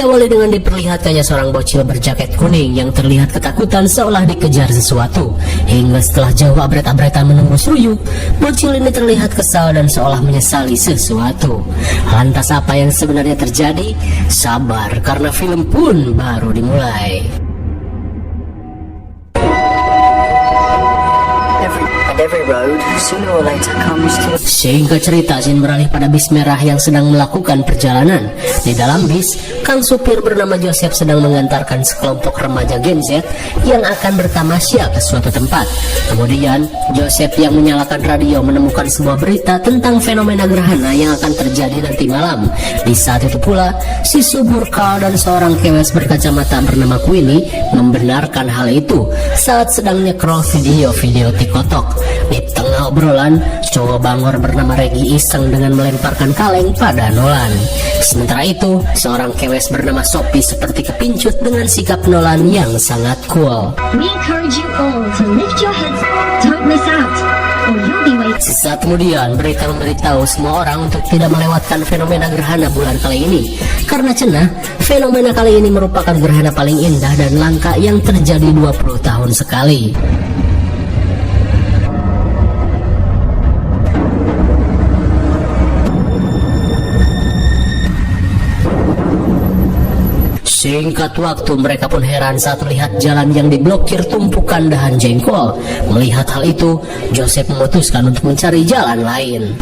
Diawali dengan diperlihatkannya seorang bocil berjaket kuning yang terlihat ketakutan seolah dikejar sesuatu. Hingga setelah jauh abret-abretan menembus ruyuk, bocil ini terlihat kesal dan seolah menyesali sesuatu. Lantas apa yang sebenarnya terjadi? Sabar, karena film pun baru dimulai. Every road, sooner or later comes to... Sehingga cerita Jin beralih pada bis merah yang sedang melakukan perjalanan. Di dalam bis, kang supir bernama Joseph sedang mengantarkan sekelompok remaja Gen Z yang akan bertamasya ke suatu tempat. Kemudian, Joseph yang menyalakan radio menemukan sebuah berita tentang fenomena gerhana yang akan terjadi nanti malam. Di saat itu pula, si subur Carl dan seorang kewes berkacamata bernama Queenie membenarkan hal itu saat sedang nge-scroll video-video TikTok. Di tengah obrolan, cowok bangor bernama Reggie iseng dengan melemparkan kaleng pada Nolan. Sementara itu, seorang kewes bernama Sophie seperti kepincut dengan sikap Nolan yang sangat cool. We encourage you all to lift your heads, don't miss out, or you'll be waiting. Sesaat kemudian, berita memberitahu semua orang untuk tidak melewatkan fenomena gerhana bulan kali ini. Karena cenah, fenomena kali ini merupakan gerhana paling indah dan langka yang terjadi 20 tahun sekali. Singkat waktu, mereka pun heran saat melihat jalan yang diblokir tumpukan dahan jengkol. Melihat hal itu, Joseph memutuskan untuk mencari jalan lain.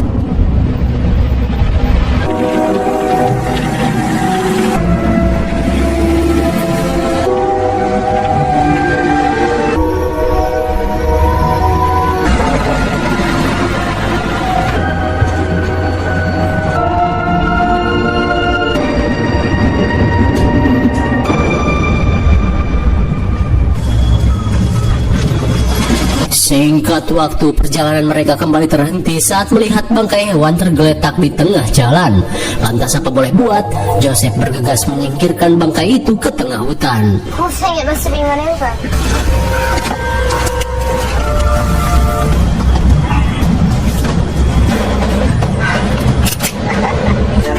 Singkat waktu, perjalanan mereka kembali terhenti saat melihat bangkai hewan tergeletak di tengah jalan. Lantas apa boleh buat, Joseph bergegas menyingkirkan bangkai itu ke tengah hutan. Poor thing, it must have been run over.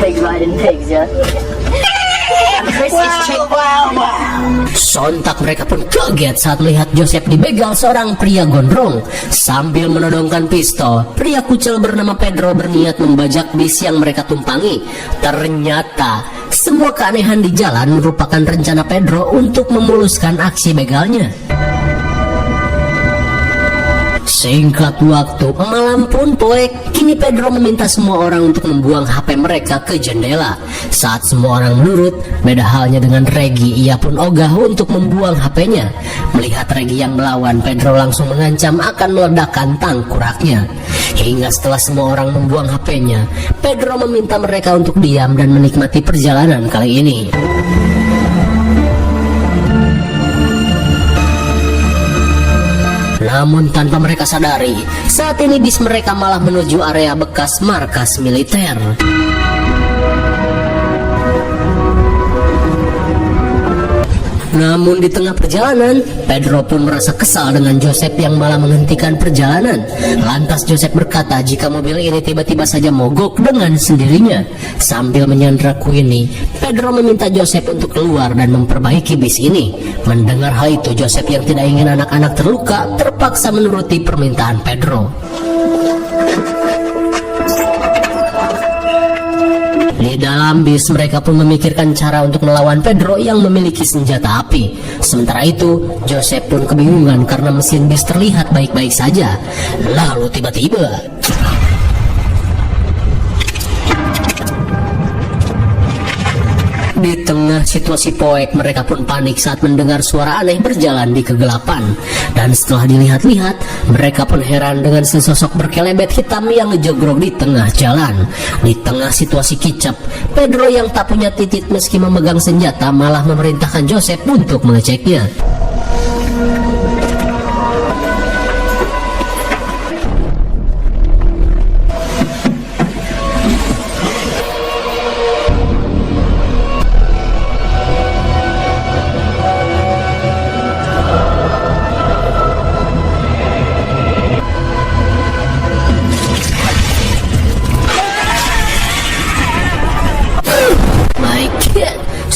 Pigs riding pigs, yeah? Sontak mereka pun kaget saat melihat Joseph dibegal seorang pria gondrong. Sambil menodongkan pistol, pria kucel bernama Pedro berniat membajak bis yang mereka tumpangi. Ternyata semua keanehan di jalan merupakan rencana Pedro untuk memuluskan aksi begalnya. Singkat waktu, malam pun poek. Kini Pedro meminta semua orang untuk membuang HP mereka ke jendela. Saat semua orang menurut, beda halnya dengan Reggie. Ia pun ogah untuk membuang HP-nya. Melihat Reggie yang melawan, Pedro langsung mengancam akan meledakkan tangkuraknya. Hingga setelah semua orang membuang HP-nya, Pedro meminta mereka untuk diam dan menikmati perjalanan kali ini. Namun tanpa mereka sadari, saat ini bis mereka malah menuju area bekas markas militer. Namun di tengah perjalanan, Pedro pun merasa kesal dengan Joseph yang malah menghentikan perjalanan. Lantas Joseph berkata jika mobil ini tiba-tiba saja mogok dengan sendirinya. Sambil menyandra Queenie, Pedro meminta Joseph untuk keluar dan memperbaiki bis ini. Mendengar hal itu, Joseph yang tidak ingin anak-anak terluka terpaksa menuruti permintaan Pedro. Di dalam bis, mereka pun memikirkan cara untuk melawan Pedro yang memiliki senjata api. Sementara itu, Joseph pun kebingungan karena mesin bis terlihat baik-baik saja. Lalu tiba-tiba, di tengah situasi poek, mereka pun panik saat mendengar suara aneh berjalan di kegelapan. Dan setelah dilihat-lihat, mereka pun heran dengan sesosok berkelebet hitam yang ngejogrok di tengah jalan. Di tengah situasi kicap, Pedro yang tak punya titik meski memegang senjata malah memerintahkan Joseph untuk mengeceknya.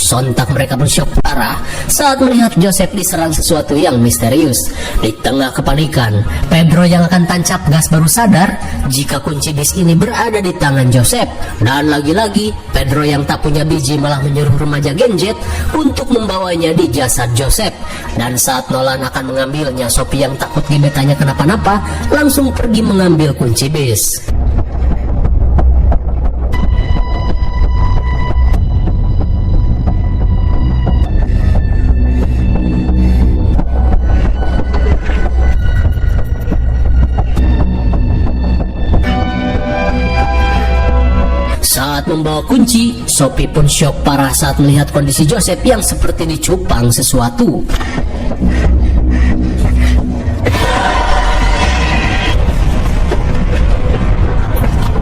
Sontak mereka pun syok parah saat melihat Joseph diserang sesuatu yang misterius. Di tengah kepanikan, Pedro yang akan tancap gas baru sadar jika kunci bis ini berada di tangan Joseph. Dan lagi-lagi, Pedro yang tak punya biji malah menyuruh remaja Gen Z untuk membawanya di jasad Joseph. Dan saat Nolan akan mengambilnya, Sophie yang takut gebetannya kenapa-napa langsung pergi mengambil kunci bis. Saat membawa kunci, Sophie pun syok parah saat melihat kondisi Joseph yang seperti dicupang sesuatu.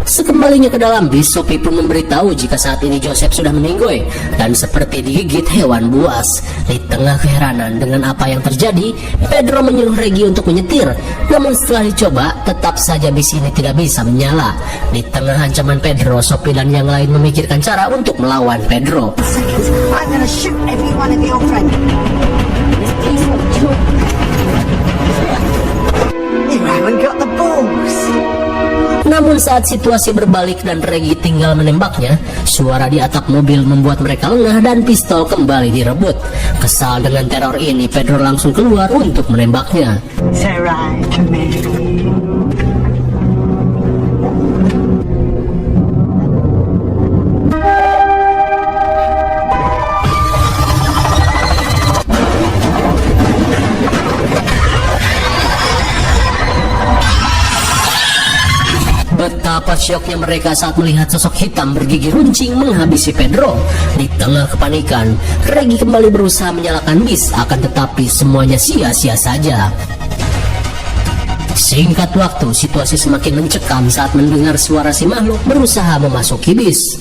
Sekembalinya ke dalam bis, Sophie pun memberitahu jika saat ini Joseph sudah meninggoy dan seperti digigit hewan buas. Di tengah keheranan dengan apa yang terjadi, Pedro menyuruh Reggie untuk menyetir. Namun setelah dicoba, tetap saja bis ini tidak bisa menyala. Di tengah ancaman Pedro, Sophie dan yang lain memikirkan cara untuk melawan Pedro. I'm gonna shoot every one of your friends. This piece of chalk. You haven't got the balls. Namun saat situasi berbalik dan Reggie tinggal menembaknya, suara di atap mobil membuat mereka lengah dan pistol kembali direbut. Kesal dengan teror ini, Pedro langsung keluar untuk menembaknya. Say right to me. Betapa syoknya mereka saat melihat sosok hitam bergigi runcing menghabisi Pedro. Di tengah kepanikan, Reggie kembali berusaha menyalakan bis, akan tetapi semuanya sia-sia saja. Singkat waktu, situasi semakin mencekam saat mendengar suara si makhluk berusaha memasuki bis.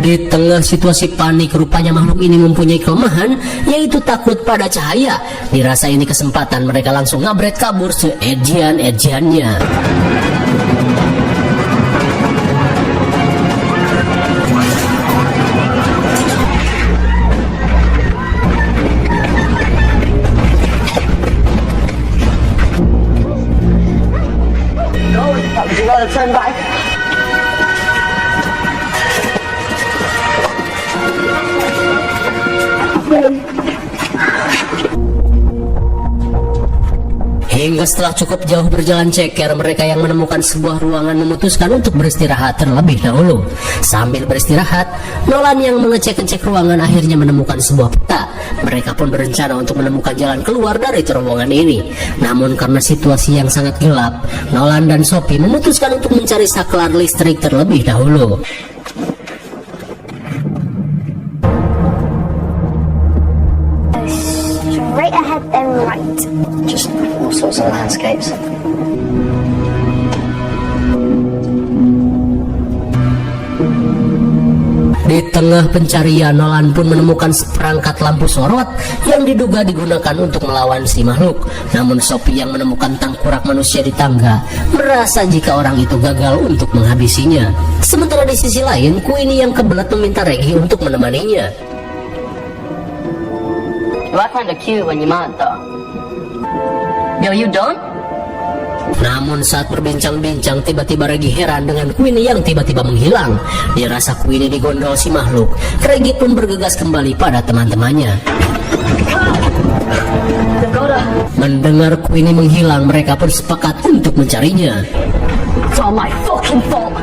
Di tengah situasi panik, rupanya makhluk ini mempunyai kelemahan, yaitu takut pada cahaya. Dirasa ini kesempatan, mereka langsung ngabret kabur seejian-ejiannya. You gotta turn back. Hingga setelah cukup jauh berjalan ceker, mereka yang menemukan sebuah ruangan memutuskan untuk beristirahat terlebih dahulu. Sambil beristirahat, Nolan yang mengecek-ngecek ruangan akhirnya menemukan sebuah peta. Mereka pun berencana untuk menemukan jalan keluar dari terowongan ini. Namun karena situasi yang sangat gelap, Nolan dan Sophie memutuskan untuk mencari saklar listrik terlebih dahulu. Straight ahead then right. Just all sorts of landscapes. Di tengah pencarian, Nolan pun menemukan seperangkat lampu sorot yang diduga digunakan untuk melawan si makhluk. Namun Sophie yang menemukan tangkurak manusia di tangga merasa jika orang itu gagal untuk menghabisinya. Sementara di sisi lain, Queenie yang kebelet meminta Reggie untuk menemaninya. I find a cue when you're mad though. Yo, you done? Namun saat berbincang-bincang, tiba-tiba Reggie heran dengan Queenie yang tiba-tiba menghilang. Dirasa Queenie digondol si makhluk, Reggie pun bergegas kembali pada teman-temannya. Mendengar Queenie menghilang, mereka pun sepakat untuk mencarinya. It's all my fucking fault.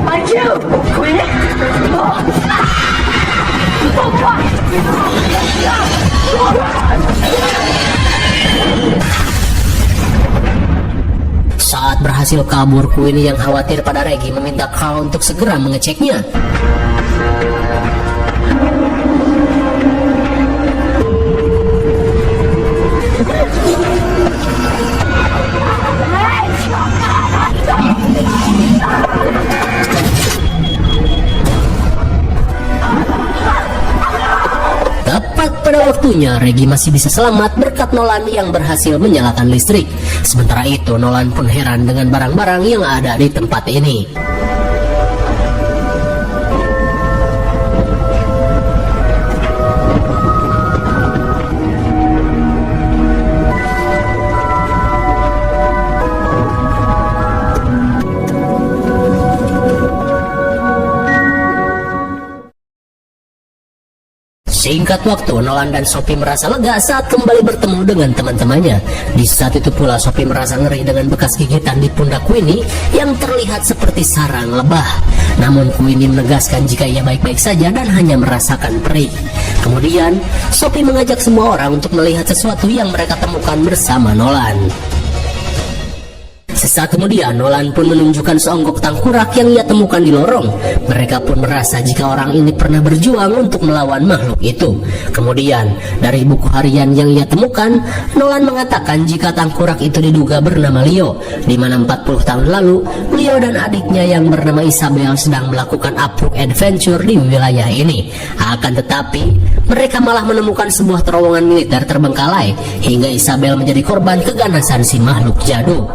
Like you, Queenie. Oh. Oh, God. Saat berhasil kabur, Queenie yang khawatir pada Reggie meminta Carl untuk segera mengeceknya. Pada waktunya, Reggie masih bisa selamat berkat Nolan yang berhasil menyalakan listrik. Sementara itu, Nolan pun heran dengan barang-barang yang ada di tempat ini. Singkat waktu, Nolan dan Sophie merasa lega saat kembali bertemu dengan teman-temannya. Di saat itu pula, Sophie merasa ngeri dengan bekas gigitan di pundak Queenie yang terlihat seperti sarang lebah. Namun Queenie menegaskan jika ia baik-baik saja dan hanya merasakan perih. Kemudian, Sophie mengajak semua orang untuk melihat sesuatu yang mereka temukan bersama Nolan. Sesaat kemudian, Nolan pun menunjukkan seonggok tangkurak yang ia temukan di lorong. Mereka pun merasa jika orang ini pernah berjuang untuk melawan makhluk itu. Kemudian, dari buku harian yang ia temukan, Nolan mengatakan jika tangkurak itu diduga bernama Leo, di mana 40 tahun lalu, Leo dan adiknya yang bernama Isabel sedang melakukan upload adventure di wilayah ini. Akan tetapi, mereka malah menemukan sebuah terowongan militer terbengkalai, hingga Isabel menjadi korban keganasan si makhluk jadul.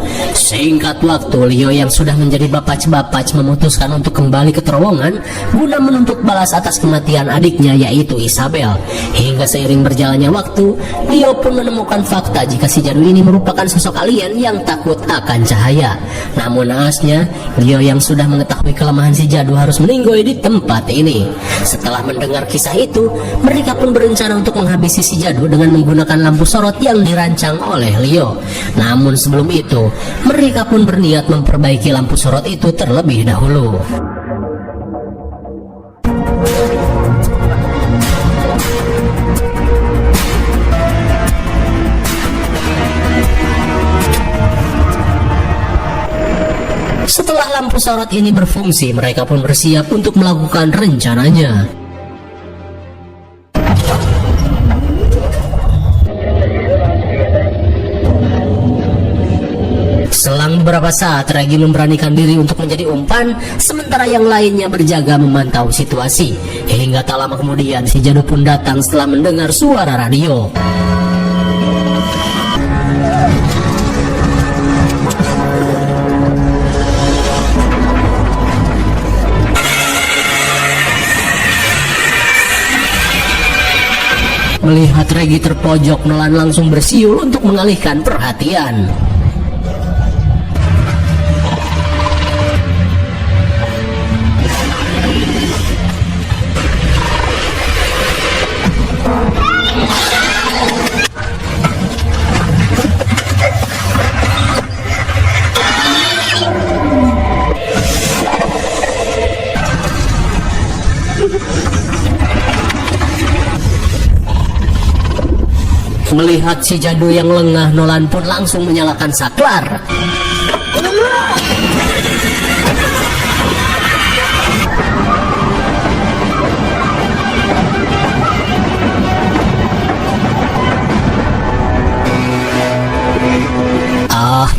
Singkat waktu, Leo yang sudah menjadi bapac-bapac memutuskan untuk kembali ke terowongan guna menuntut balas atas kematian adiknya yaitu Isabel. Hingga seiring berjalannya waktu, Leo pun menemukan fakta jika si jadul ini merupakan sosok alien yang takut akan cahaya. Namun naasnya, Leo yang sudah mengetahui kelemahan si jadul harus meninggoy di tempat ini. Setelah mendengar kisah itu, mereka pun berencana untuk menghabisi si jadul dengan menggunakan lampu sorot yang dirancang oleh Leo. Namun sebelum itu, mereka pun berniat memperbaiki lampu sorot itu terlebih dahulu. Setelah lampu sorot ini berfungsi, mereka pun bersiap untuk melakukan rencananya. Selang beberapa saat, Reggie memberanikan diri untuk menjadi umpan, sementara yang lainnya berjaga memantau situasi. Hingga tak lama kemudian, si jadul pun datang setelah mendengar suara radio. Melihat Reggie terpojok, Nolan langsung bersiul untuk mengalihkan perhatian. Melihat si jadul yang lengah, Nolan pun langsung menyalakan saklar.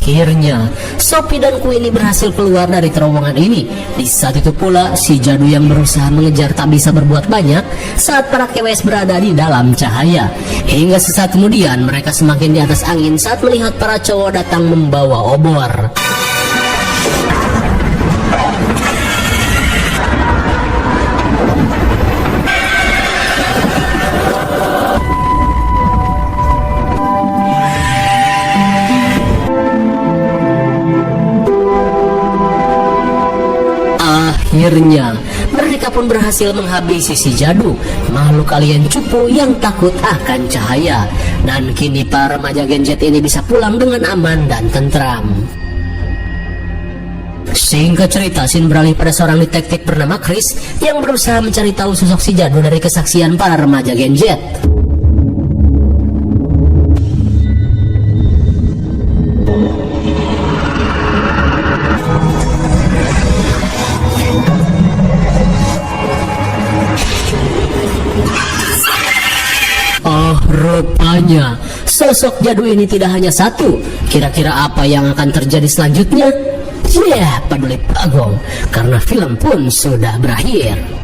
Akhirnya, Sophie dan Queenie berhasil keluar dari terowongan ini. Di saat itu pula, si jadul yang berusaha mengejar tak bisa berbuat banyak saat para KWS berada di dalam cahaya. Hingga sesaat kemudian, mereka semakin di atas angin saat melihat para cowok datang membawa obor. Akhirnya, mereka pun berhasil menghabisi si jadul, makhluk alien cupu yang takut akan cahaya. Dan kini para remaja Gen Z ini bisa pulang dengan aman dan tentram. Singkat cerita, scene beralih pada seorang detektif bernama Chris yang berusaha mencari tahu sosok si jadul dari kesaksian para remaja Gen Z. Rupanya, sosok jadul ini tidak hanya satu. Kira-kira apa yang akan terjadi selanjutnya? Ya, peduli Bagong, karena film pun sudah berakhir.